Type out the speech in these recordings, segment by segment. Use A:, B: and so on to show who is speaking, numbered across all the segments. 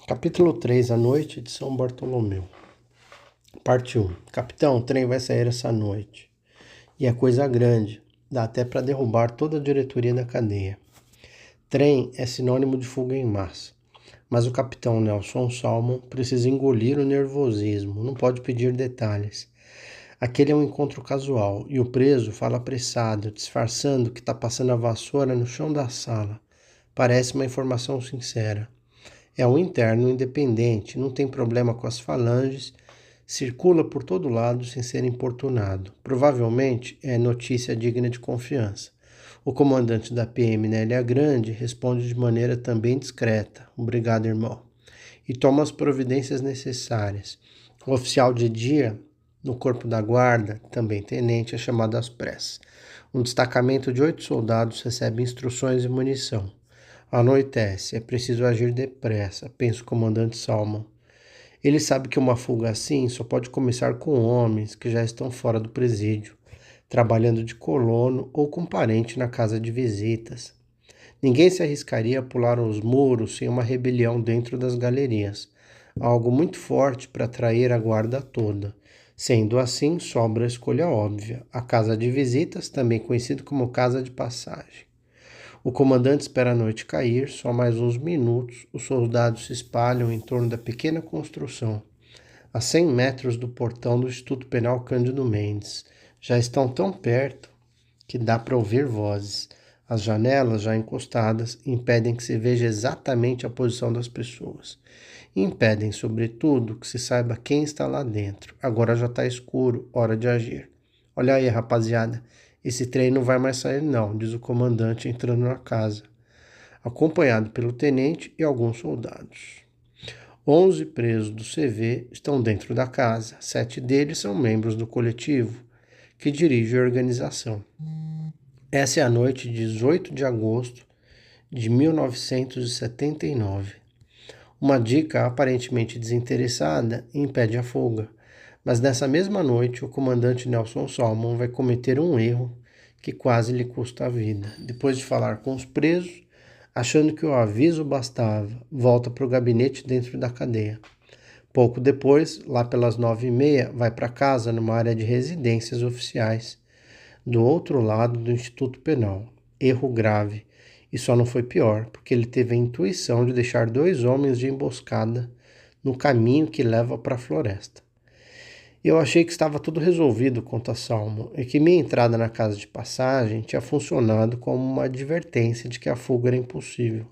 A: Capítulo 3, A Noite de São Bartolomeu. Parte 1. Capitão, o trem vai sair essa noite. E é coisa grande. Dá até para derrubar toda a diretoria da cadeia. Trem é sinônimo de fuga em massa. Mas o capitão Nelson Salmon precisa engolir o nervosismo. Não pode pedir detalhes. Aquele é um encontro casual. E o preso fala apressado, disfarçando que está passando a vassoura no chão da sala. Parece uma informação sincera. É um interno independente, não tem problema com as falanges, circula por todo lado sem ser importunado. Provavelmente é notícia digna de confiança. O comandante da PM, Nélia Grande, responde de maneira também discreta. Obrigado, irmão. E toma as providências necessárias. O oficial de dia, no corpo da guarda, também tenente, é chamado às pressas. Um destacamento de 8 soldados recebe instruções e munição. Anoitece, é preciso agir depressa, pensa o comandante Salmon. Ele sabe que uma fuga assim só pode começar com homens que já estão fora do presídio, trabalhando de colono ou com parente na casa de visitas. Ninguém se arriscaria a pular os muros sem uma rebelião dentro das galerias, algo muito forte para atrair a guarda toda. Sendo assim, sobra a escolha óbvia, a casa de visitas, também conhecido como casa de passagem. O comandante espera a noite cair, só mais uns minutos, os soldados se espalham em torno da pequena construção, a 100 metros do portão do Instituto Penal Cândido Mendes. Já estão tão perto que dá para ouvir vozes. As janelas, já encostadas, impedem que se veja exatamente a posição das pessoas. Impedem, sobretudo, que se saiba quem está lá dentro. Agora já está escuro, hora de agir. Olha aí, rapaziada. Esse trem não vai mais sair não, diz o comandante entrando na casa, acompanhado pelo tenente e alguns soldados. 11 presos do CV estão dentro da casa. 7 deles são membros do coletivo que dirige a organização. Essa é a noite de 18 de agosto de 1979. Uma dica aparentemente desinteressada impede a fuga. Mas nessa mesma noite, o comandante Nelson Salmon vai cometer um erro que quase lhe custa a vida. Depois de falar com os presos, achando que o aviso bastava, volta para o gabinete dentro da cadeia. Pouco depois, lá pelas 9h30, vai para casa numa área de residências oficiais, do outro lado do Instituto Penal. Erro grave. E só não foi pior, porque ele teve a intuição de deixar 2 homens de emboscada no caminho que leva para a floresta. Eu achei que estava tudo resolvido, conta Salmon, e que minha entrada na casa de passagem tinha funcionado como uma advertência de que a fuga era impossível.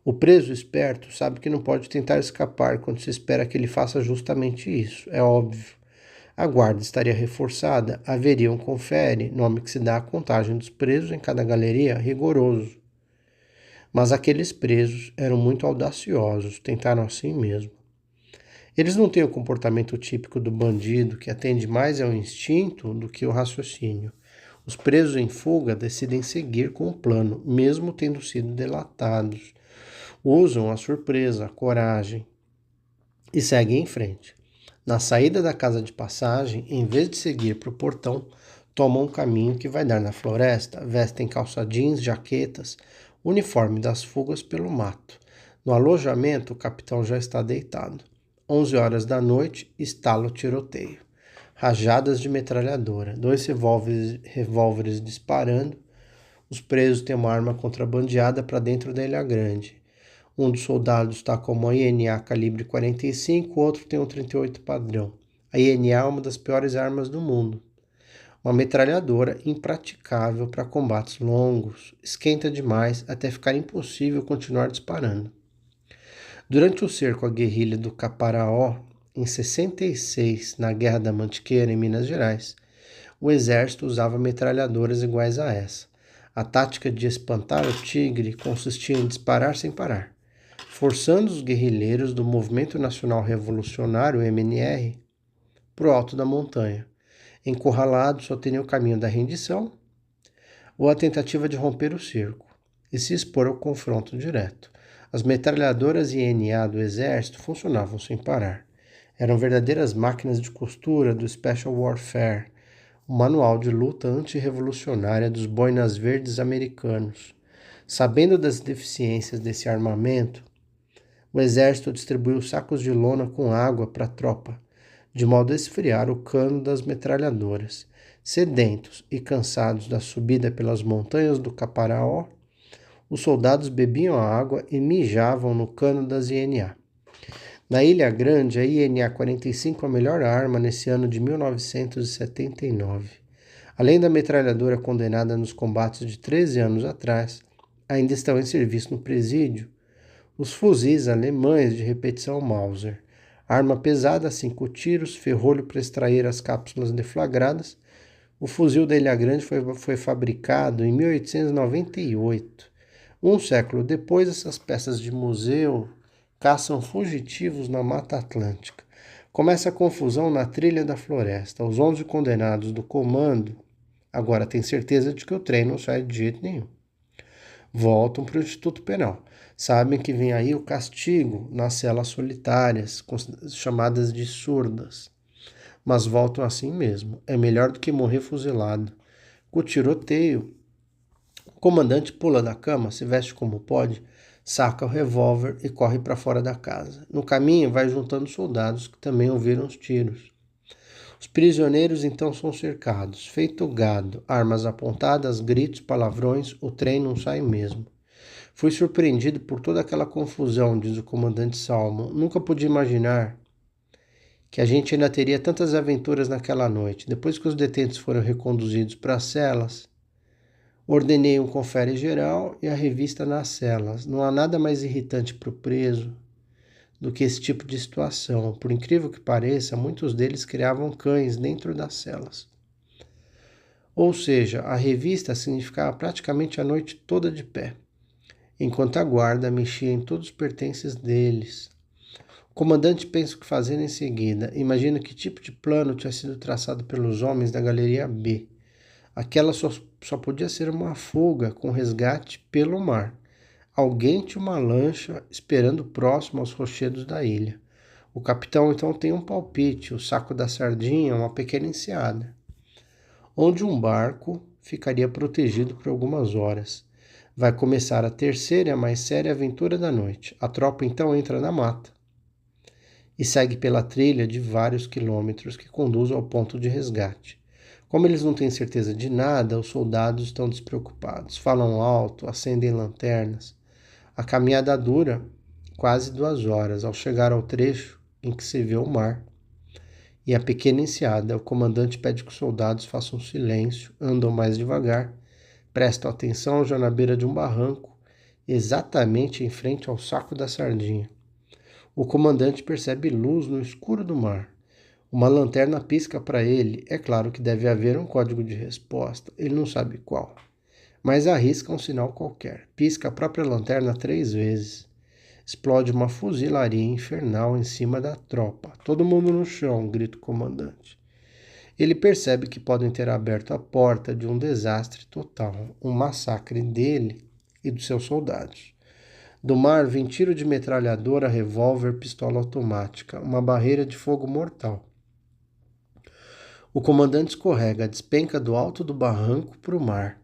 A: O preso esperto sabe que não pode tentar escapar quando se espera que ele faça justamente isso, é óbvio. A guarda estaria reforçada, haveria um confere, nome que se dá à contagem dos presos em cada galeria, rigoroso. Mas aqueles presos eram muito audaciosos, tentaram assim mesmo. Eles não têm o comportamento típico do bandido, que atende mais ao instinto do que ao raciocínio. Os presos em fuga decidem seguir com o plano, mesmo tendo sido delatados. Usam a surpresa, a coragem e seguem em frente. Na saída da casa de passagem, em vez de seguir para o portão, tomam um caminho que vai dar na floresta, vestem calça jeans, jaquetas, uniforme das fugas pelo mato. No alojamento, o capitão já está deitado. 11 horas da noite, estala o tiroteio. Rajadas de metralhadora, 2 revólveres disparando. Os presos têm uma arma contrabandeada para dentro da Ilha Grande. Um dos soldados está com uma INA calibre 45, o outro tem um 38 padrão. A INA é uma das piores armas do mundo. Uma metralhadora impraticável para combates longos, esquenta demais até ficar impossível continuar disparando. Durante o cerco à guerrilha do Caparaó, em 66, na Guerra da Mantiqueira, em Minas Gerais, o exército usava metralhadoras iguais a essa. A tática de espantar o tigre consistia em disparar sem parar, forçando os guerrilheiros do Movimento Nacional Revolucionário, MNR, para o alto da montanha. Encurralados, só teriam o caminho da rendição ou a tentativa de romper o cerco e se expor ao confronto direto. As metralhadoras INA do exército funcionavam sem parar. Eram verdadeiras máquinas de costura do Special Warfare, o manual de luta antirrevolucionária dos boinas verdes americanos. Sabendo das deficiências desse armamento, O exército distribuiu sacos de lona com água para a tropa, de modo a esfriar o cano das metralhadoras. Sedentos e cansados da subida pelas montanhas do Caparaó, os soldados bebiam a água e mijavam no cano das INA. Na Ilha Grande, a INA 45 é a melhor arma nesse ano de 1979. Além da metralhadora condenada nos combates de 13 anos atrás, ainda estão em serviço no presídio os fuzis alemães de repetição Mauser, arma pesada a 5 tiros, ferrolho para extrair as cápsulas deflagradas. O fuzil da Ilha Grande foi fabricado em 1898. Um século depois, essas peças de museu caçam fugitivos na Mata Atlântica. Começa a confusão na trilha da floresta. Os 11 condenados do comando agora têm certeza de que o trem não sai de jeito nenhum. Voltam para o Instituto Penal. Sabem que vem aí o castigo nas celas solitárias, chamadas de surdas. Mas voltam assim mesmo. É melhor do que morrer fuzilado. Com o tiroteio, o comandante pula da cama, se veste como pode, saca o revólver e corre para fora da casa. No caminho, vai juntando soldados que também ouviram os tiros. Os prisioneiros então são cercados, feito gado, armas apontadas, gritos, palavrões, o trem não sai mesmo. Fui surpreendido por toda aquela confusão, diz o comandante Salmon. Nunca podia imaginar que a gente ainda teria tantas aventuras naquela noite. Depois que os detentos foram reconduzidos para as celas, ordenei um confere geral e a revista nas celas. Não há nada mais irritante para o preso do que esse tipo de situação. Por incrível que pareça, muitos deles criavam cães dentro das celas. Ou seja, a revista significava praticamente a noite toda de pé, enquanto a guarda mexia em todos os pertences deles. O comandante pensa o que fazer em seguida. Imagina que tipo de plano tinha sido traçado pelos homens da Galeria B. Aquela só podia ser uma fuga com resgate pelo mar. Alguém tinha uma lancha esperando próximo aos rochedos da ilha. O capitão então tem um palpite, o saco da sardinha, uma pequena enseada, onde um barco ficaria protegido por algumas horas. Vai começar a terceira e a mais séria aventura da noite. A tropa então entra na mata e segue pela trilha de vários quilômetros que conduz ao ponto de resgate. Como eles não têm certeza de nada, os soldados estão despreocupados. Falam alto, acendem lanternas. A caminhada dura quase 2 horas. Ao chegar ao trecho em que se vê o mar e a pequena enseada, o comandante pede que os soldados façam silêncio, andam mais devagar, prestam atenção já na beira de um barranco, exatamente em frente ao saco da sardinha. O comandante percebe luz no escuro do mar. Uma lanterna pisca para ele. É claro que deve haver um código de resposta. Ele não sabe qual, mas arrisca um sinal qualquer. Pisca a própria lanterna 3 vezes. Explode uma fuzilaria infernal em cima da tropa. Todo mundo no chão, grita o comandante. Ele percebe que podem ter aberto a porta de um desastre total, um massacre dele e dos seus soldados. Do mar vem tiro de metralhadora, revólver, pistola automática, uma barreira de fogo mortal. O comandante escorrega, despenca do alto do barranco para o mar,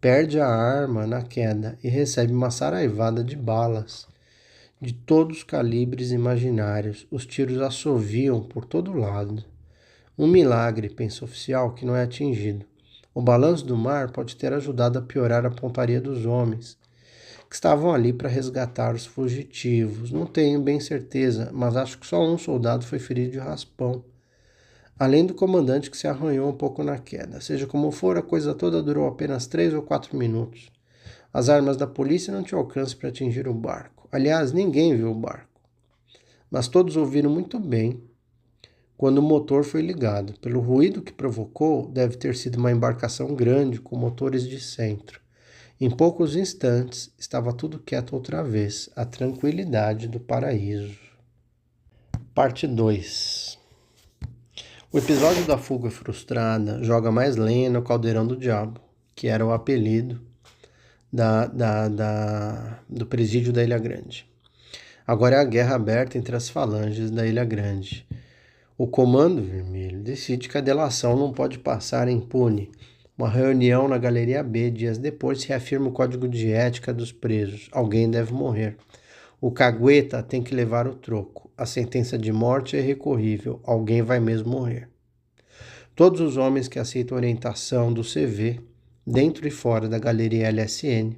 A: perde a arma na queda e recebe uma saraivada de balas de todos os calibres imaginários. Os tiros assoviam por todo lado. Um milagre, pensa o oficial, que não é atingido. O balanço do mar pode ter ajudado a piorar a pontaria dos homens, que estavam ali para resgatar os fugitivos. Não tenho bem certeza, mas acho que só um soldado foi ferido de raspão, além do comandante que se arranhou um pouco na queda. Seja como for, a coisa toda durou apenas 3 ou 4 minutos. As armas da polícia não tinham alcance para atingir o barco. Aliás, ninguém viu o barco. Mas todos ouviram muito bem quando o motor foi ligado. Pelo ruído que provocou, deve ter sido uma embarcação grande com motores de centro. Em poucos instantes, estava tudo quieto outra vez, a tranquilidade do paraíso. Parte 2. O episódio da fuga frustrada joga mais lenha no caldeirão do diabo, que era o apelido do presídio da Ilha Grande. Agora é a guerra aberta entre as falanges da Ilha Grande. O Comando Vermelho decide que a delação não pode passar impune. Uma reunião na Galeria B dias depois reafirma o código de ética dos presos. Alguém deve morrer. O cagueta tem que levar o troco. A sentença de morte é irrecorrível. Alguém vai mesmo morrer. Todos os homens que aceitam orientação do CV, dentro e fora da galeria LSN,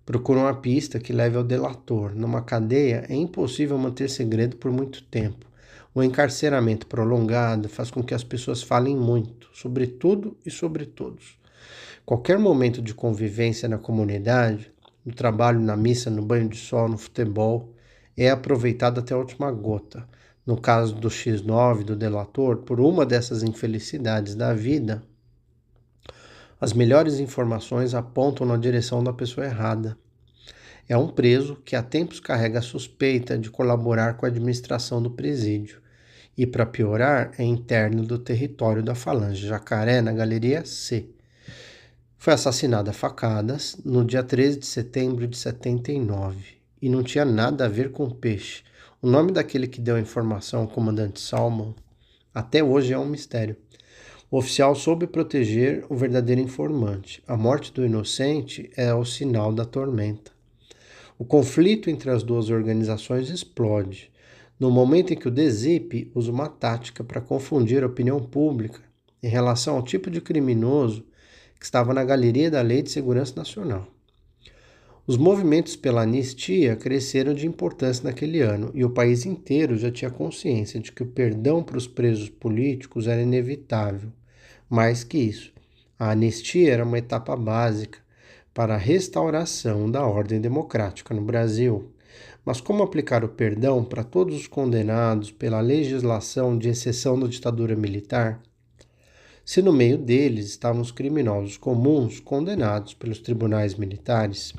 A: procuram a pista que leve ao delator. Numa cadeia é impossível manter segredo por muito tempo. O encarceramento prolongado faz com que as pessoas falem muito, sobre tudo e sobre todos. Qualquer momento de convivência na comunidade, no trabalho, na missa, no banho de sol, no futebol, é aproveitado até a última gota. No caso do X9, do delator, por uma dessas infelicidades da vida, as melhores informações apontam na direção da pessoa errada. É um preso que há tempos carrega a suspeita de colaborar com a administração do presídio. E, para piorar, é interno do território da Falange Jacaré, na Galeria C. Foi assassinado a facadas no dia 13 de setembro de 79 e não tinha nada a ver com peixe. O nome daquele que deu a informação ao comandante Salmon até hoje é um mistério. O oficial soube proteger o verdadeiro informante. A morte do inocente é o sinal da tormenta. O conflito entre as duas organizações explode no momento em que o DZIP usa uma tática para confundir a opinião pública em relação ao tipo de criminoso que estava na galeria da Lei de Segurança Nacional. Os movimentos pela anistia cresceram de importância naquele ano e o país inteiro já tinha consciência de que o perdão para os presos políticos era inevitável. Mais que isso, a anistia era uma etapa básica para a restauração da ordem democrática no Brasil. Mas como aplicar o perdão para todos os condenados pela legislação de exceção da ditadura militar? Se no meio deles estavam os criminosos comuns condenados pelos tribunais militares.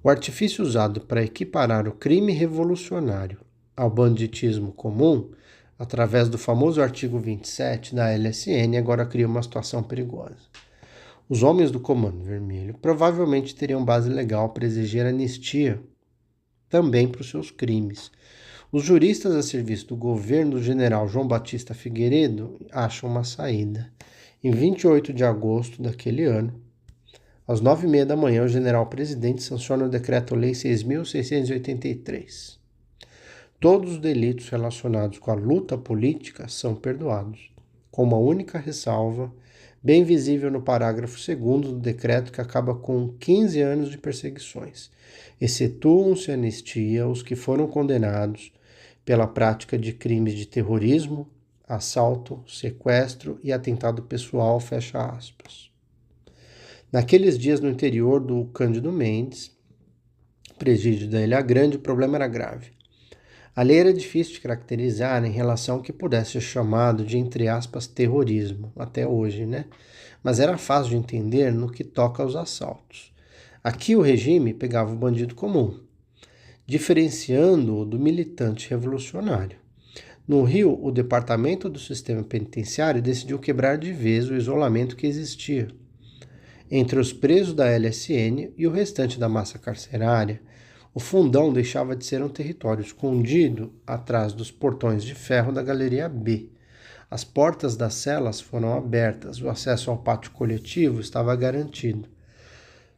A: O artifício usado para equiparar o crime revolucionário ao banditismo comum, através do famoso artigo 27 da LSN, agora cria uma situação perigosa. Os homens do Comando Vermelho provavelmente teriam base legal para exigir anistia também para os seus crimes. Os juristas a serviço do governo do general João Batista Figueiredo acham uma saída. Em 28 de agosto daquele ano, às 9h30 da manhã, o general-presidente sanciona o Decreto-Lei 6.683. Todos os delitos relacionados com a luta política são perdoados, com uma única ressalva, bem visível no parágrafo 2º do decreto que acaba com 15 anos de perseguições. Excetuam-se anistia os que foram condenados pela prática de crimes de terrorismo, assalto, sequestro e atentado pessoal, fecha aspas. Naqueles dias no interior do Cândido Mendes, presídio da Ilha Grande, o problema era grave. A lei era difícil de caracterizar em relação ao que pudesse ser chamado de, entre aspas, terrorismo, até hoje, né? Mas era fácil de entender no que toca aos assaltos. Aqui o regime pegava o bandido comum, diferenciando-o do militante revolucionário. No Rio, o departamento do sistema penitenciário decidiu quebrar de vez o isolamento que existia entre os presos da LSN e o restante da massa carcerária. O Fundão deixava de ser um território escondido atrás dos portões de ferro da Galeria B. As portas das celas foram abertas, o acesso ao pátio coletivo estava garantido.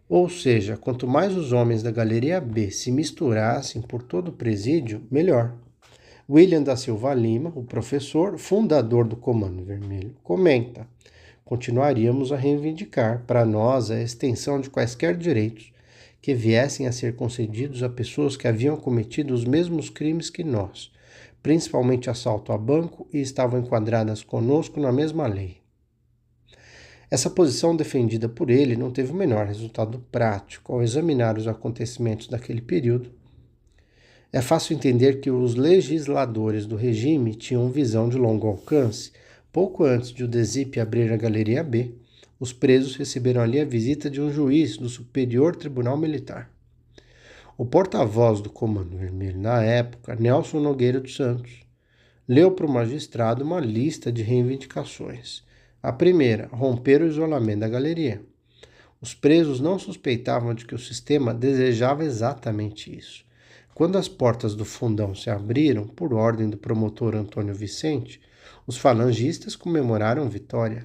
A: Ou seja, quanto mais os homens da Galeria B se misturassem por todo o presídio, melhor. William da Silva Lima, o professor, fundador do Comando Vermelho, comenta: continuaríamos a reivindicar para nós a extensão de quaisquer direitos que viessem a ser concedidos a pessoas que haviam cometido os mesmos crimes que nós, principalmente assalto a banco, e estavam enquadradas conosco na mesma lei. Essa posição defendida por ele não teve o menor resultado prático. Ao examinar os acontecimentos daquele período, é fácil entender que os legisladores do regime tinham visão de longo alcance. Pouco antes de o DZIP abrir a Galeria B, os presos receberam ali a visita de um juiz do Superior Tribunal Militar. O porta-voz do Comando Vermelho na época, Nelson Nogueira dos Santos, leu para o magistrado uma lista de reivindicações. A primeira, romper o isolamento da galeria. Os presos não suspeitavam de que o sistema desejava exatamente isso. Quando as portas do Fundão se abriram, por ordem do promotor Antônio Vicente, os falangistas comemoraram vitória.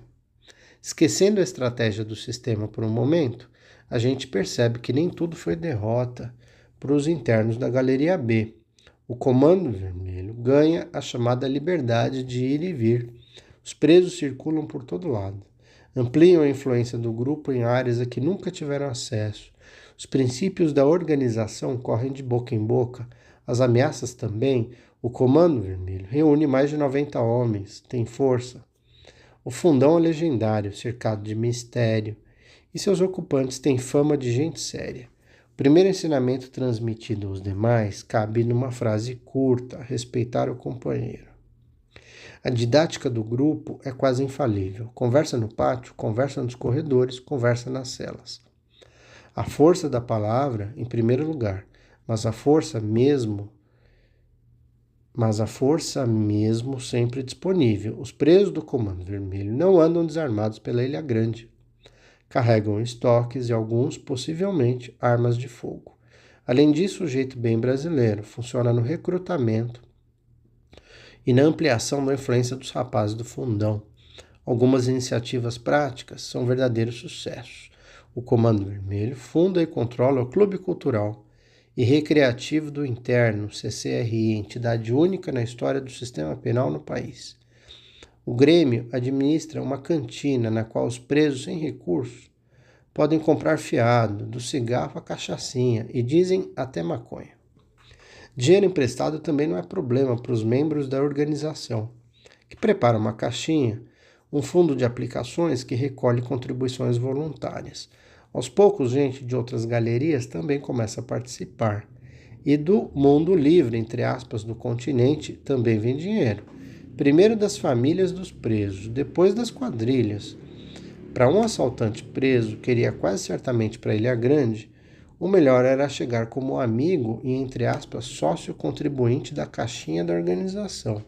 A: Esquecendo a estratégia do sistema por um momento, a gente percebe que nem tudo foi derrota, para os internos da Galeria B. O Comando Vermelho ganha a chamada liberdade de ir e vir. Os presos circulam por todo lado. Ampliam a influência do grupo em áreas a que nunca tiveram acesso. Os princípios da organização correm de boca em boca. As ameaças também. O Comando Vermelho reúne mais de 90 homens. Tem força. O fundão é legendário, cercado de mistério. E seus ocupantes têm fama de gente séria. O primeiro ensinamento transmitido aos demais cabe numa frase curta: respeitar o companheiro. A didática do grupo é quase infalível. Conversa no pátio, conversa nos corredores, conversa nas celas. A força da palavra, em primeiro lugar, mas a força mesmo sempre disponível. Os presos do Comando Vermelho não andam desarmados pela Ilha Grande. Carregam estoques e alguns, possivelmente, armas de fogo. Além disso, o jeito bem brasileiro funciona no recrutamento e na ampliação da influência dos rapazes do fundão. Algumas iniciativas práticas são verdadeiros sucessos. O Comando Vermelho funda e controla o Clube Cultural e Recreativo do Interno, CCRI, entidade única na história do sistema penal no país. O Grêmio administra uma cantina na qual os presos sem recursos podem comprar fiado, do cigarro à cachaçinha e dizem até maconha. Dinheiro emprestado também não é problema para os membros da organização, que preparam uma caixinha, um fundo de aplicações que recolhe contribuições voluntárias. Aos poucos, gente de outras galerias também começa a participar. E do mundo livre, entre aspas, do continente, também vem dinheiro. Primeiro das famílias dos presos, depois das quadrilhas. Para um assaltante preso, que iria quase certamente para Ilha Grande, o melhor era chegar como amigo e, entre aspas, sócio contribuinte da caixinha da organização.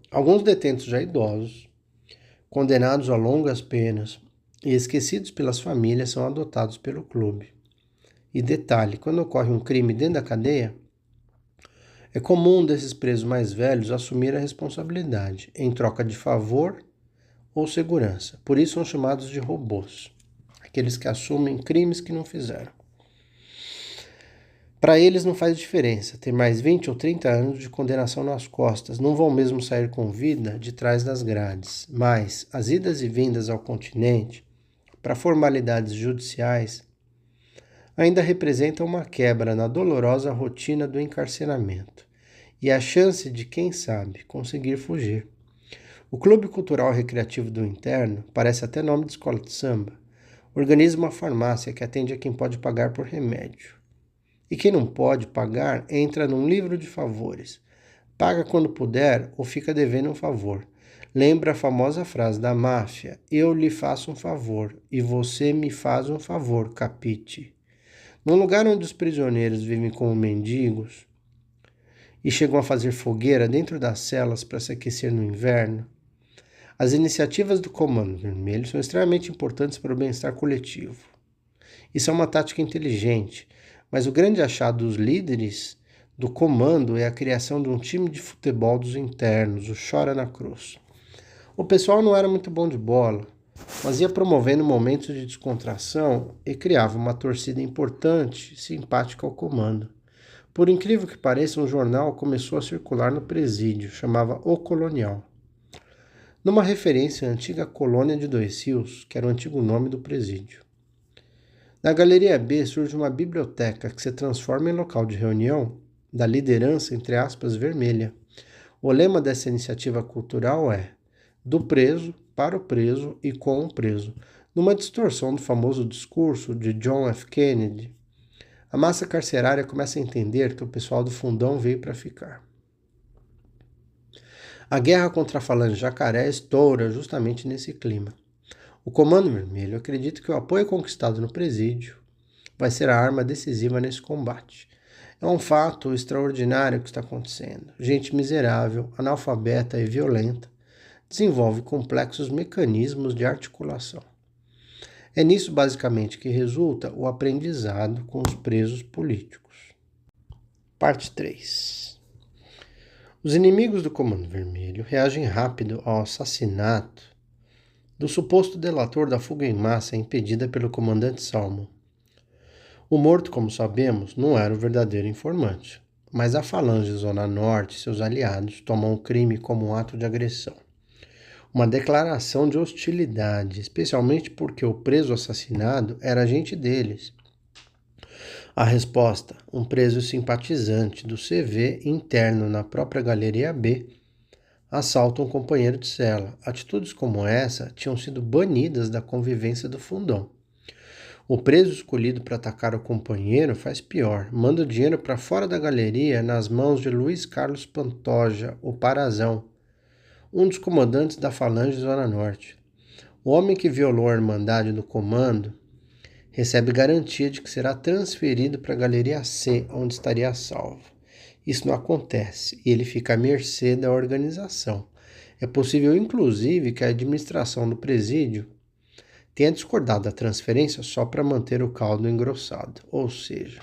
A: Alguns detentos já idosos, condenados a longas penas e esquecidos pelas famílias, são adotados pelo clube. E detalhe, quando ocorre um crime dentro da cadeia, é comum desses presos mais velhos assumir a responsabilidade, em troca de favor ou segurança. Por isso são chamados de robôs, aqueles que assumem crimes que não fizeram. Para eles não faz diferença ter mais 20 ou 30 anos de condenação nas costas, não vão mesmo sair com vida de trás das grades. Mas as idas e vindas ao continente, para formalidades judiciais, ainda representam uma quebra na dolorosa rotina do encarceramento e a chance de, quem sabe, conseguir fugir. O Clube Cultural Recreativo do Interno, parece até nome de escola de samba, organiza uma farmácia que atende a quem pode pagar por remédio. E quem não pode pagar entra num livro de favores. Paga quando puder ou fica devendo um favor. Lembra a famosa frase da máfia: eu lhe faço um favor e você me faz um favor, capite? Num lugar onde os prisioneiros vivem como mendigos e chegam a fazer fogueira dentro das celas para se aquecer no inverno, as iniciativas do Comando Vermelho são extremamente importantes para o bem-estar coletivo. Isso é uma tática inteligente, mas o grande achado dos líderes do comando é a criação de um time de futebol dos internos, o Chora na Cruz. O pessoal não era muito bom de bola, mas ia promovendo momentos de descontração e criava uma torcida importante, simpática ao comando. Por incrível que pareça, um jornal começou a circular no presídio, chamava O Colonial, numa referência à antiga colônia de Dois Rios, que era o antigo nome do presídio. Na Galeria B surge uma biblioteca que se transforma em local de reunião da liderança, entre aspas, vermelha. O lema dessa iniciativa cultural é do preso, para o preso e com o preso, numa distorção do famoso discurso de John F. Kennedy. A massa carcerária começa a entender que o pessoal do fundão veio para ficar. A guerra contra a falange jacaré estoura justamente nesse clima. O Comando Vermelho acredita que o apoio conquistado no presídio vai ser a arma decisiva nesse combate. É um fato extraordinário que está acontecendo. Gente miserável, analfabeta e violenta desenvolve complexos mecanismos de articulação. É nisso, basicamente, que resulta o aprendizado com os presos políticos. Parte 3. Os inimigos do Comando Vermelho reagem rápido ao assassinato do suposto delator da fuga em massa impedida pelo comandante Salmon. O morto, como sabemos, não era o verdadeiro informante, mas a Falange Zona Norte e seus aliados tomam o crime como um ato de agressão. Uma declaração de hostilidade, especialmente porque o preso assassinado era agente deles. A resposta: um preso simpatizante do CV interno na própria Galeria B assalta um companheiro de cela. Atitudes como essa tinham sido banidas da convivência do fundão. O preso escolhido para atacar o companheiro faz pior, manda o dinheiro para fora da galeria nas mãos de Luiz Carlos Pantoja, o Parazão, um dos comandantes da Falange Zona Norte. O homem que violou a irmandade do comando recebe garantia de que será transferido para a Galeria C, onde estaria salvo. Isso não acontece e ele fica à mercê da organização. É possível, inclusive, que a administração do presídio tenha discordado da transferência só para manter o caldo engrossado. Ou seja,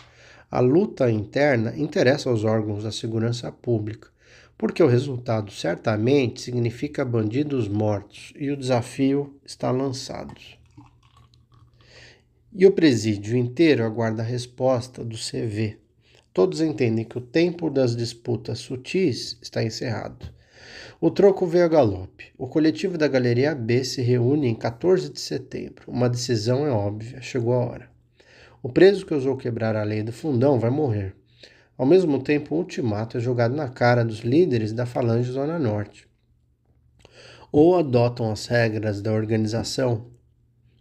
A: a luta interna interessa aos órgãos da segurança pública, porque o resultado certamente significa bandidos mortos e o desafio está lançado. E o presídio inteiro aguarda a resposta do CV. Todos entendem que o tempo das disputas sutis está encerrado. O troco veio a galope. O coletivo da Galeria B se reúne em 14 de setembro. Uma decisão é óbvia, chegou a hora. O preso que ousou quebrar a lei do fundão vai morrer. Ao mesmo tempo, um ultimato é jogado na cara dos líderes da Falange Zona Norte. Ou adotam as regras da organização,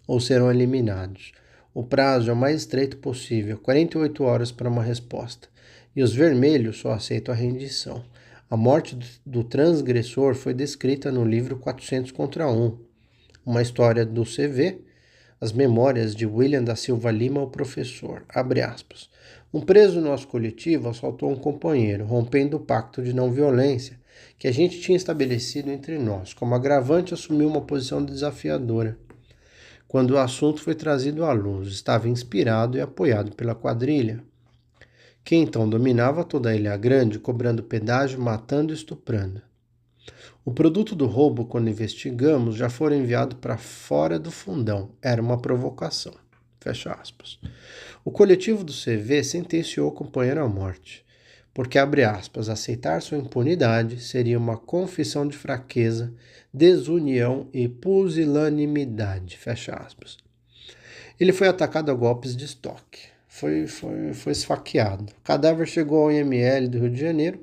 A: ou serão eliminados. O prazo é o mais estreito possível, 48 horas para uma resposta. E os vermelhos só aceitam a rendição. A morte do transgressor foi descrita no livro 400 contra 1, uma história do CV, as memórias de William da Silva Lima, o professor. Abre aspas. Um preso do nosso coletivo assaltou um companheiro, rompendo o pacto de não violência que a gente tinha estabelecido entre nós. Como agravante, assumiu uma posição desafiadora. Quando o assunto foi trazido à luz, estava inspirado e apoiado pela quadrilha, que então dominava toda a Ilha Grande, cobrando pedágio, matando e estuprando. O produto do roubo, quando investigamos, já foi enviado para fora do fundão. Era uma provocação. Fecha aspas. O coletivo do CV sentenciou o companheiro à morte, porque, abre aspas, aceitar sua impunidade seria uma confissão de fraqueza, desunião e pusilanimidade. Fecha aspas. Ele foi atacado a golpes de estoque. Foi esfaqueado. O cadáver chegou ao IML do Rio de Janeiro,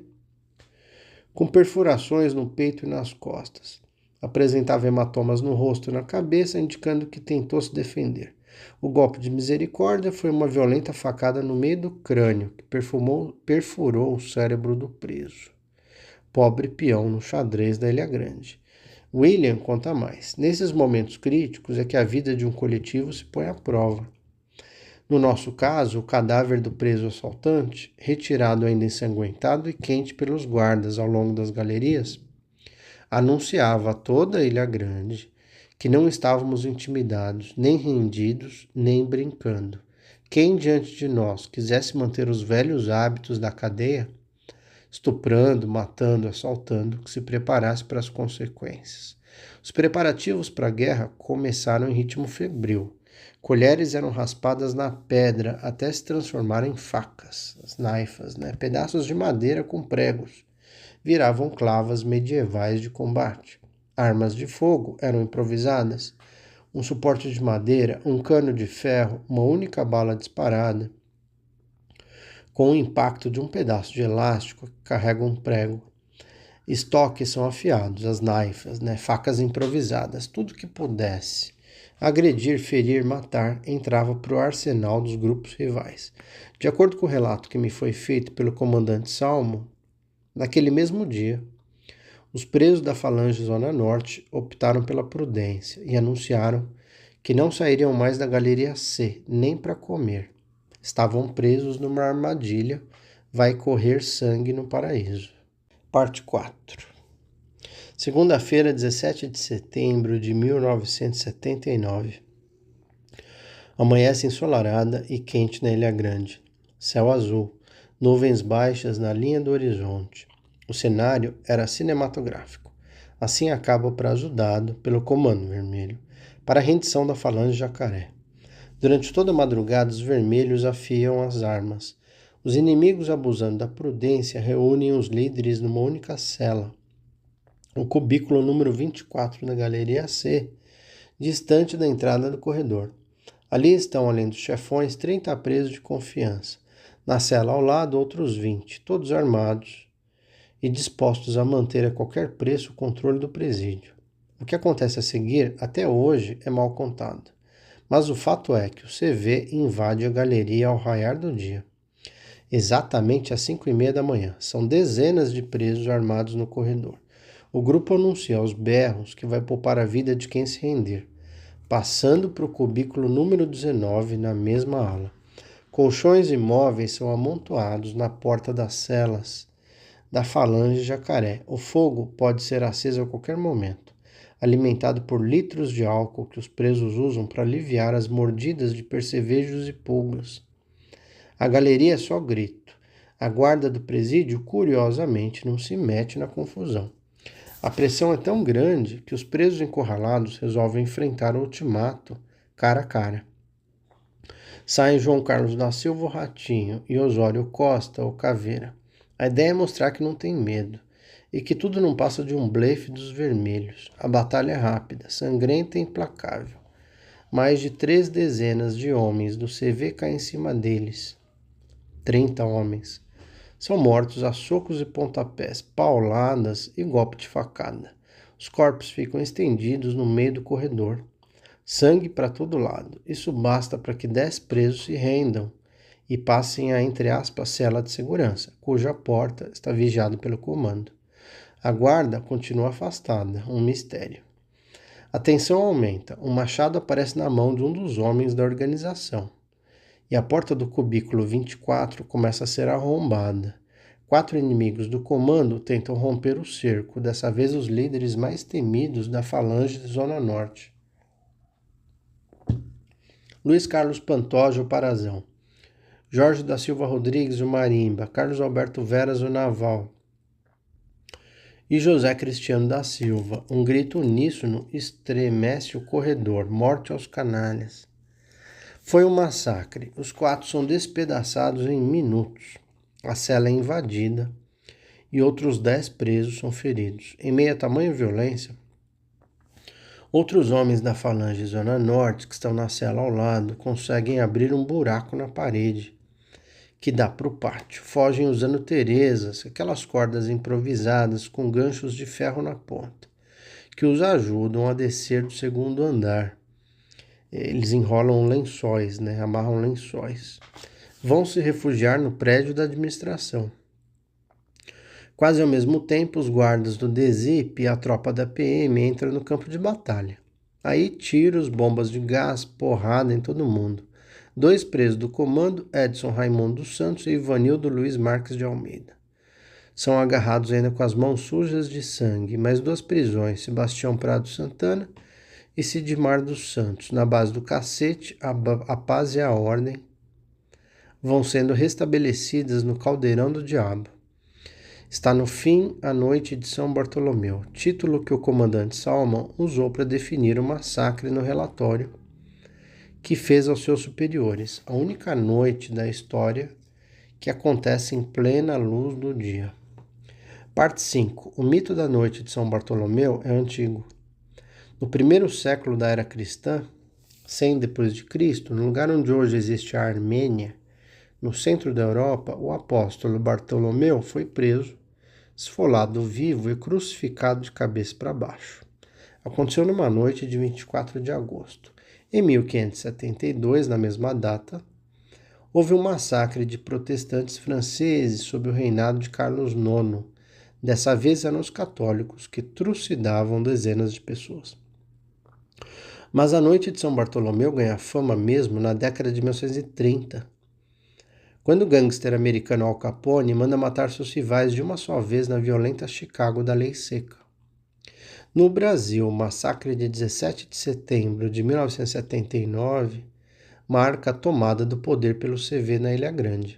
A: com perfurações no peito e nas costas. Apresentava hematomas no rosto e na cabeça, indicando que tentou se defender. O golpe de misericórdia foi uma violenta facada no meio do crânio, que perfurou o cérebro do preso. Pobre peão no xadrez da Ilha Grande. William conta mais. Nesses momentos críticos é que a vida de um coletivo se põe à prova. No nosso caso, o cadáver do preso assaltante, retirado ainda ensanguentado e quente pelos guardas ao longo das galerias, anunciava a toda a Ilha Grande que não estávamos intimidados, nem rendidos, nem brincando. Quem diante de nós quisesse manter os velhos hábitos da cadeia, estuprando, matando, assaltando, que se preparasse para as consequências. Os preparativos para a guerra começaram em ritmo febril. Colheres eram raspadas na pedra até se transformar em facas, as naifas, pedaços de madeira com pregos. Viravam clavas medievais de combate. Armas de fogo eram improvisadas. Um suporte de madeira, um cano de ferro, uma única bala disparada, com o impacto de um pedaço de elástico que carrega um prego. Estoques são afiados, as naifas, facas improvisadas, tudo que pudesse agredir, ferir, matar, entrava para o arsenal dos grupos rivais. De acordo com o relato que me foi feito pelo comandante Salmo, naquele mesmo dia, os presos da Falange Zona Norte optaram pela prudência e anunciaram que não sairiam mais da Galeria C, nem para comer. Estavam presos numa armadilha, vai correr sangue no paraíso. Parte 4. Segunda-feira, 17 de setembro de 1979. Amanhece ensolarada e quente na Ilha Grande. Céu azul, nuvens baixas na linha do horizonte. O cenário era cinematográfico. Assim acaba o prazo dado pelo Comando Vermelho para a rendição da Falange Jacaré. Durante toda a madrugada, os vermelhos afiam as armas. Os inimigos, abusando da prudência, reúnem os líderes numa única cela, o cubículo número 24 da Galeria C, distante da entrada do corredor. Ali estão, além dos chefões, 30 presos de confiança. Na cela ao lado, outros 20, todos armados e dispostos a manter a qualquer preço o controle do presídio. O que acontece a seguir, até hoje, é mal contado. Mas o fato é que o CV invade a galeria ao raiar do dia. Exatamente às 5h30 da manhã. São dezenas de presos armados no corredor. O grupo anuncia aos berros que vai poupar a vida de quem se render, passando para o cubículo número 19 na mesma ala. Colchões e móveis são amontoados na porta das celas da Falange Jacaré. O fogo pode ser aceso a qualquer momento, alimentado por litros de álcool que os presos usam para aliviar as mordidas de percevejos e pulgas. A galeria é só grito. A guarda do presídio, curiosamente, não se mete na confusão. A pressão é tão grande que os presos encurralados resolvem enfrentar o ultimato cara a cara. Saem João Carlos da Silva, o Ratinho, e Osório Costa, o Caveira. A ideia é mostrar que não tem medo e que tudo não passa de um blefe dos vermelhos. A batalha é rápida, sangrenta e implacável. Mais de 3 dezenas de homens do CV caem em cima deles. 30 homens. São mortos a socos e pontapés, pauladas e golpe de facada. Os corpos ficam estendidos no meio do corredor. Sangue para todo lado. Isso basta para que 10 presos se rendam e passem a, entre aspas, cela de segurança, cuja porta está vigiada pelo comando. A guarda continua afastada, um mistério. A tensão aumenta. Um machado aparece na mão de um dos homens da organização. E a porta do cubículo 24 começa a ser arrombada. 4 inimigos do comando tentam romper o cerco, dessa vez os líderes mais temidos da Falange de Zona Norte. Luiz Carlos Pantoja, o Parazão. Jorge da Silva Rodrigues, o Marimba. Carlos Alberto Veras, o Naval. E José Cristiano da Silva. Um grito uníssono estremece o corredor. Morte aos canalhas. Foi um massacre. Os 4 são despedaçados em minutos. A cela é invadida e outros 10 presos são feridos. Em meio a tamanha violência, outros homens da Falange Zona Norte, que estão na cela ao lado, conseguem abrir um buraco na parede que dá para o pátio. Fogem usando terezas, aquelas cordas improvisadas com ganchos de ferro na ponta, que os ajudam a descer do 2º andar. Eles enrolam lençóis, amarram lençóis. Vão se refugiar no prédio da administração. Quase ao mesmo tempo, os guardas do DZIP e a tropa da PM entram no campo de batalha. Aí tiros, bombas de gás, porrada em todo mundo. 2 presos do comando, Edson Raimundo dos Santos e Ivanildo Luiz Marques de Almeida. São agarrados ainda com as mãos sujas de sangue. Mais 2 prisões, Sebastião Prado Santana e Sidmar dos Santos, na base do cacete, a paz e a ordem, vão sendo restabelecidas no caldeirão do diabo. Está no fim a noite de São Bartolomeu, título que o comandante Salman usou para definir o massacre no relatório que fez aos seus superiores, a única noite da história que acontece em plena luz do dia. Parte 5. O mito da noite de São Bartolomeu é antigo. No 1º século da era cristã, 100 depois de Cristo, no lugar onde hoje existe a Armênia, no centro da Europa, o apóstolo Bartolomeu foi preso, esfolado vivo e crucificado de cabeça para baixo. Aconteceu numa noite de 24 de agosto. Em 1572, na mesma data, houve um massacre de protestantes franceses sob o reinado de Carlos IX. Dessa vez eram os católicos que trucidavam dezenas de pessoas. Mas a noite de São Bartolomeu ganha fama mesmo na década de 1930, quando o gangster americano Al Capone manda matar seus rivais de uma só vez na violenta Chicago da Lei Seca. No Brasil, o massacre de 17 de setembro de 1979 marca a tomada do poder pelo CV na Ilha Grande.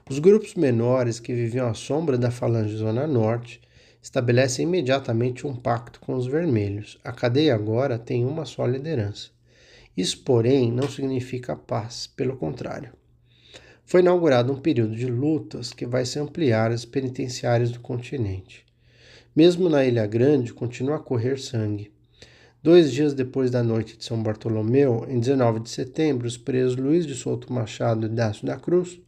A: Os grupos menores que viviam à sombra da Falange Zona Norte estabelecem imediatamente um pacto com os vermelhos. A cadeia agora tem uma só liderança. Isso, porém, não significa paz, pelo contrário. Foi inaugurado um período de lutas que vai se ampliar às penitenciárias do continente. Mesmo na Ilha Grande, continua a correr sangue. 2 dias depois da noite de São Bartolomeu, em 19 de setembro, os presos Luiz de Souto Machado e Dácio da Cruz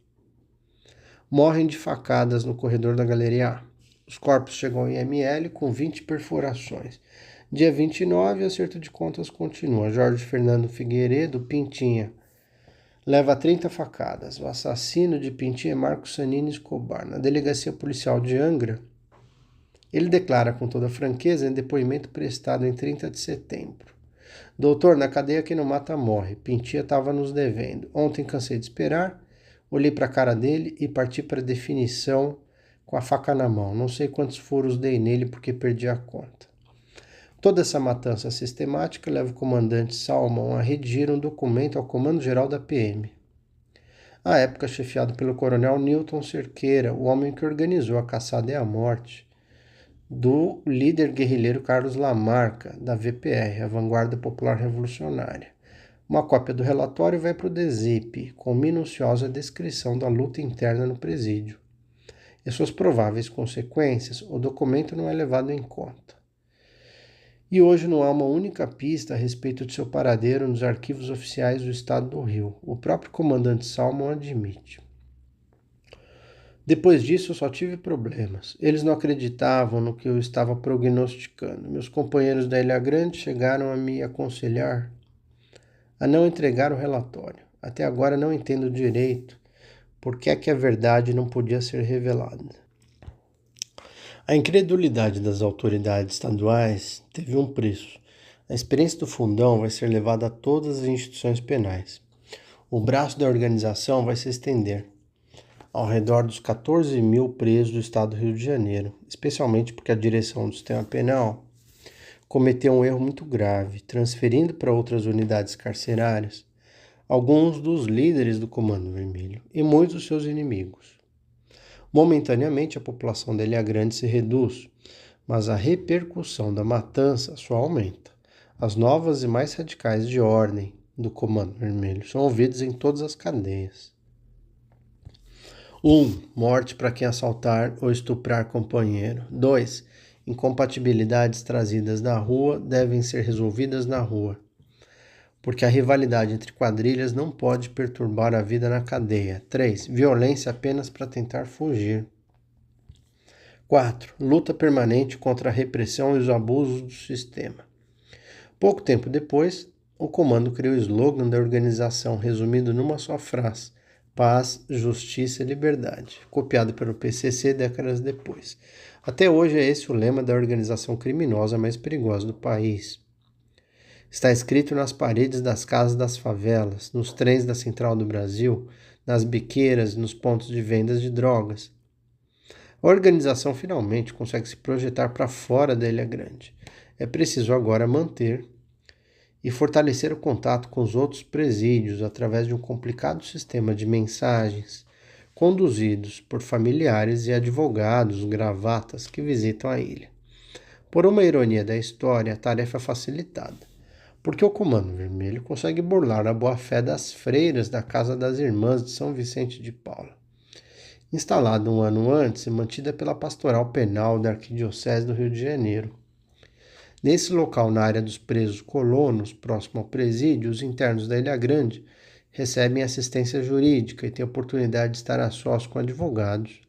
A: morrem de facadas no corredor da Galeria A. Os corpos chegam ao IML com 20 perfurações. Dia 29, o acerto de contas continua. Jorge Fernando Figueiredo, Pintinha, leva 30 facadas. O assassino de Pintinha é Marcos Sanini Escobar. Na delegacia policial de Angra, ele declara com toda franqueza em depoimento prestado em 30 de setembro. Doutor, na cadeia quem não mata morre. Pintinha estava nos devendo. Ontem cansei de esperar, olhei para a cara dele e parti para a definição com a faca na mão. Não sei quantos furos dei nele porque perdi a conta. Toda essa matança sistemática leva o comandante Salmon a redigir um documento ao Comando-Geral da PM. À época chefiado pelo coronel Newton Cerqueira, o homem que organizou a caçada e a morte do líder guerrilheiro Carlos Lamarca, da VPR, a Vanguarda Popular Revolucionária. Uma cópia do relatório vai para o DESIP, com minuciosa descrição da luta interna no presídio. E suas prováveis consequências, o documento não é levado em conta. E hoje não há uma única pista a respeito de seu paradeiro nos arquivos oficiais do Estado do Rio. O próprio comandante Salmon admite. Depois disso, eu só tive problemas. Eles não acreditavam no que eu estava prognosticando. Meus companheiros da Ilha Grande chegaram a me aconselhar a não entregar o relatório. Até agora não entendo direito por que é que a verdade não podia ser revelada. A incredulidade das autoridades estaduais teve um preço. A experiência do Fundão vai ser levada a todas as instituições penais. O braço da organização vai se estender ao redor dos 14 mil presos do estado do Rio de Janeiro, especialmente porque a direção do sistema penal cometeu um erro muito grave, transferindo para outras unidades carcerárias alguns dos líderes do Comando Vermelho e muitos dos seus inimigos. Momentaneamente, a população da Ilha Grande se reduz, mas a repercussão da matança só aumenta. As novas e mais radicais de ordem do Comando Vermelho são ouvidas em todas as cadeias. 1. Morte para quem assaltar ou estuprar companheiro. 2. Incompatibilidades trazidas da rua devem ser resolvidas na rua, porque a rivalidade entre quadrilhas não pode perturbar a vida na cadeia. 3. Violência apenas para tentar fugir. 4. Luta permanente contra a repressão e os abusos do sistema. Pouco tempo depois, o comando criou o slogan da organização, resumido numa só frase: paz, justiça e liberdade, copiado pelo PCC décadas depois. Até hoje é esse o lema da organização criminosa mais perigosa do país. Está escrito nas paredes das casas das favelas, nos trens da Central do Brasil, nas biqueiras e nos pontos de vendas de drogas. A organização finalmente consegue se projetar para fora da Ilha Grande. É preciso agora manter e fortalecer o contato com os outros presídios através de um complicado sistema de mensagens conduzidos por familiares e advogados gravatas que visitam a ilha. Por uma ironia da história, a tarefa é facilitada, porque o Comando Vermelho consegue burlar a boa-fé das freiras da Casa das Irmãs de São Vicente de Paula, instalada um ano antes e mantida pela Pastoral Penal da Arquidiocese do Rio de Janeiro. Nesse local, na área dos presos colonos, próximo ao presídio, os internos da Ilha Grande recebem assistência jurídica e têm a oportunidade de estar a sós com advogados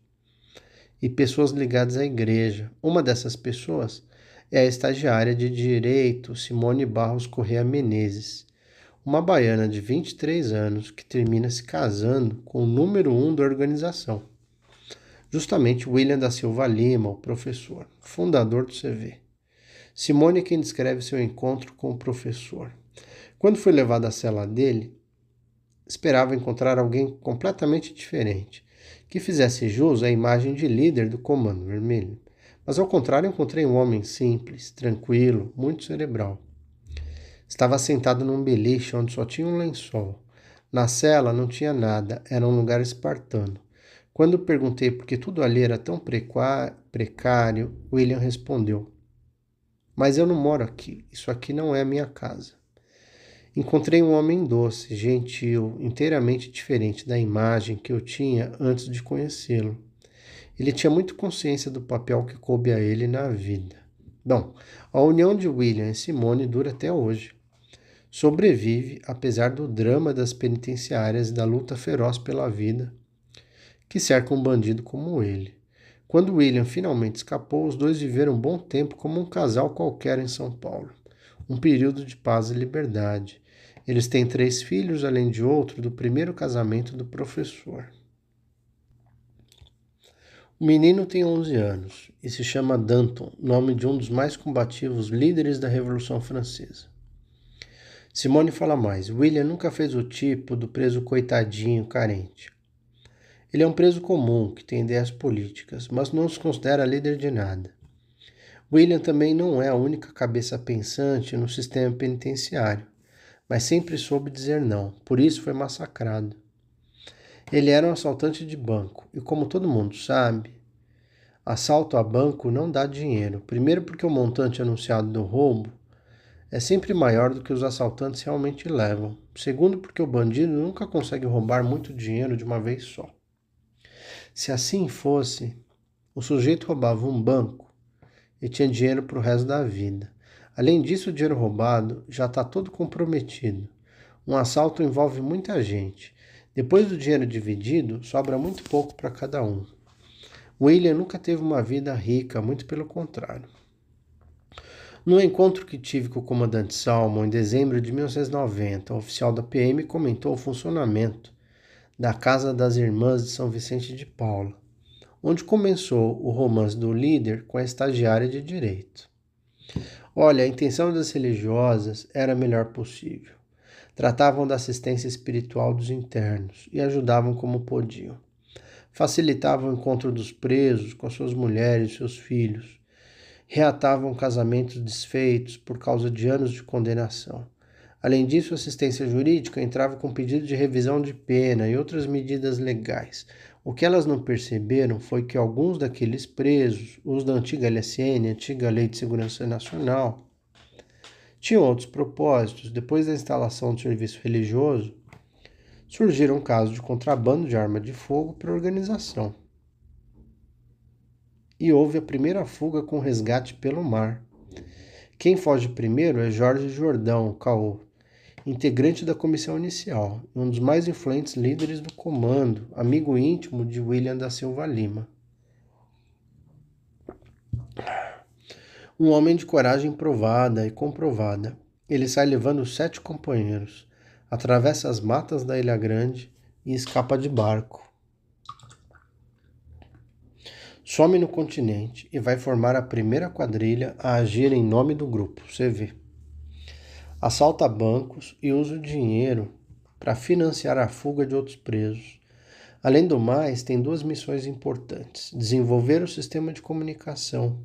A: e pessoas ligadas à igreja. Uma dessas pessoas é a estagiária de Direito Simone Barros Corrêa Menezes, uma baiana de 23 anos que termina se casando com o número 1 da organização, justamente William da Silva Lima, o professor, fundador do CV. Simone é quem descreve seu encontro com o professor. Quando foi levado à cela dele, esperava encontrar alguém completamente diferente, que fizesse jus à imagem de líder do Comando Vermelho. Mas ao contrário, encontrei um homem simples, tranquilo, muito cerebral. Estava sentado num beliche onde só tinha um lençol. Na cela não tinha nada, era um lugar espartano. Quando perguntei por que tudo ali era tão precário, William respondeu: mas eu não moro aqui, isso aqui não é a minha casa. Encontrei um homem doce, gentil, inteiramente diferente da imagem que eu tinha antes de conhecê-lo. Ele tinha muito consciência do papel que coube a ele na vida. Bom, a união de William e Simone dura até hoje. Sobrevive apesar do drama das penitenciárias e da luta feroz pela vida que cerca um bandido como ele. Quando William finalmente escapou, os dois viveram um bom tempo como um casal qualquer em São Paulo. Um período de paz e liberdade. Eles têm 3 filhos, além de outro do primeiro casamento do professor. O menino tem 11 anos e se chama Danton, nome de um dos mais combativos líderes da Revolução Francesa. Simone fala mais. William nunca fez o tipo do preso coitadinho, carente. Ele é um preso comum, que tem ideias políticas, mas não se considera líder de nada. William também não é a única cabeça pensante no sistema penitenciário, mas sempre soube dizer não, por isso foi massacrado. Ele era um assaltante de banco, e como todo mundo sabe, assalto a banco não dá dinheiro. Primeiro porque o montante anunciado do roubo é sempre maior do que os assaltantes realmente levam. Segundo porque o bandido nunca consegue roubar muito dinheiro de uma vez só. Se assim fosse, o sujeito roubava um banco e tinha dinheiro para o resto da vida. Além disso, o dinheiro roubado já está todo comprometido. Um assalto envolve muita gente. Depois do dinheiro dividido, sobra muito pouco para cada um. William nunca teve uma vida rica, muito pelo contrário. No encontro que tive com o comandante Salmon em dezembro de 1990, o oficial da PM comentou o funcionamento da Casa das Irmãs de São Vicente de Paula, onde começou o romance do líder com a estagiária de direito. Olha, a intenção das religiosas era a melhor possível. Tratavam da assistência espiritual dos internos e ajudavam como podiam. Facilitavam o encontro dos presos com as suas mulheres e seus filhos. Reatavam casamentos desfeitos por causa de anos de condenação. Além disso, a assistência jurídica entrava com pedido de revisão de pena e outras medidas legais. O que elas não perceberam foi que alguns daqueles presos, os da antiga LSN, antiga Lei de Segurança Nacional, tinham outros propósitos. Depois da instalação do serviço religioso, surgiram casos de contrabando de arma de fogo para a organização. E houve a primeira fuga com resgate pelo mar. Quem foge primeiro é Jorge Jordão, Caô, integrante da comissão inicial, um dos mais influentes líderes do comando, amigo íntimo de William da Silva Lima. Um homem de coragem provada e comprovada. Ele sai levando 7 companheiros, atravessa as matas da Ilha Grande e escapa de barco. Some no continente e vai formar a primeira quadrilha a agir em nome do grupo, CV. Assalta bancos e usa o dinheiro para financiar a fuga de outros presos. Além do mais, tem 2 missões importantes: desenvolver o sistema de comunicação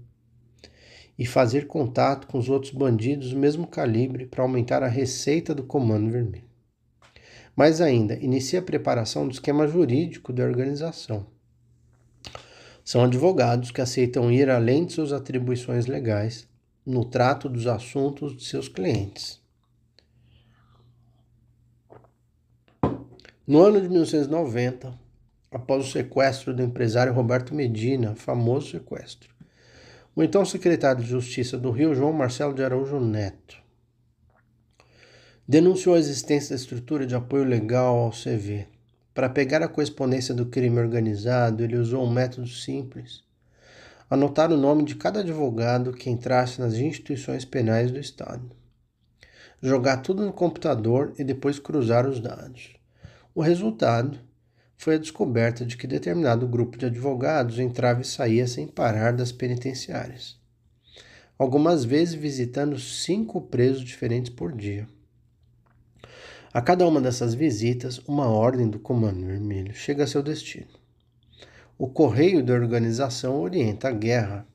A: e fazer contato com os outros bandidos do mesmo calibre para aumentar a receita do Comando Vermelho. Mais ainda, inicia a preparação do esquema jurídico da organização. São advogados que aceitam ir além de suas atribuições legais no trato dos assuntos de seus clientes. No ano de 1990, após o sequestro do empresário Roberto Medina, famoso sequestro, o então secretário de Justiça do Rio, João Marcelo de Araújo Neto, denunciou a existência da estrutura de apoio legal ao CV. Para pegar a correspondência do crime organizado, ele usou um método simples: anotar o nome de cada advogado que entrasse nas instituições penais do Estado, jogar tudo no computador e depois cruzar os dados. O resultado foi a descoberta de que determinado grupo de advogados entrava e saía sem parar das penitenciárias, algumas vezes visitando 5 presos diferentes por dia. A cada uma dessas visitas, uma ordem do Comando Vermelho chega a seu destino. O correio da organização orienta a guerra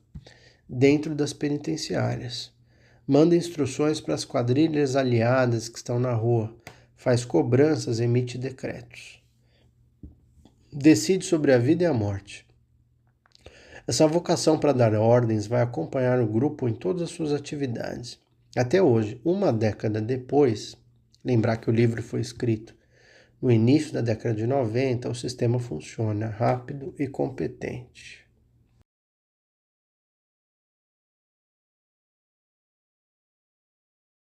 A: dentro das penitenciárias, manda instruções para as quadrilhas aliadas que estão na rua, faz cobranças, emite decretos. Decide sobre a vida e a morte. Essa vocação para dar ordens vai acompanhar o grupo em todas as suas atividades. Até hoje, uma década depois, Lembrar que o livro foi escrito no início da década de 90, o sistema funciona rápido e competente.